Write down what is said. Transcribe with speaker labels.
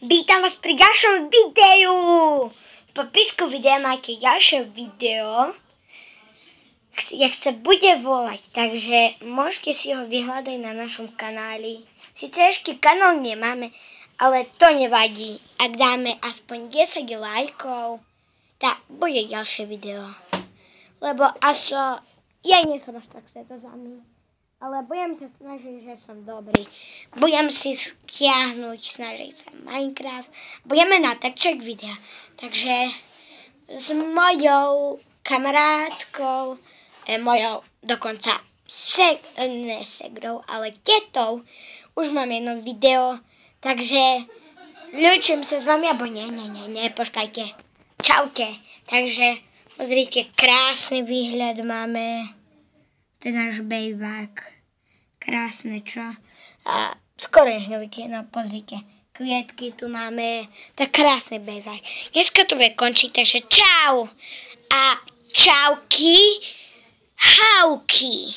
Speaker 1: Vítam vás pri ďalšom videu. V popisku videa máte ďalšie video, jak sa bude volať, takže môžete si ho vyhľadať na našom kanáli. Sice ešte kanál nemáme, ale to nevadí. Ak dáme aspoň 10 lajkov, tak bude ďalšie video. Lebo ja nie som až tak svetozamý. Ale budem sa snažiť, že som dobrý. Budem si stiahnuť, snažiť sa Minecraft. Budeme natáčať videa. Takže s mojou kamarátkou, mojou dokonca ne segrou, ale tetou, už mám jedno video. Takže ľúčim sa s vami, alebo nie, počkajte. Čaute. Takže pozrite, krásny výhľad máme. To je náš bejvák. Krásne, čo? A skoro nevidíte, no pozrite. Kvietky tu máme. Tak krásny bejvák. Dneska to bude končiť, takže čau. A čauky, hauky.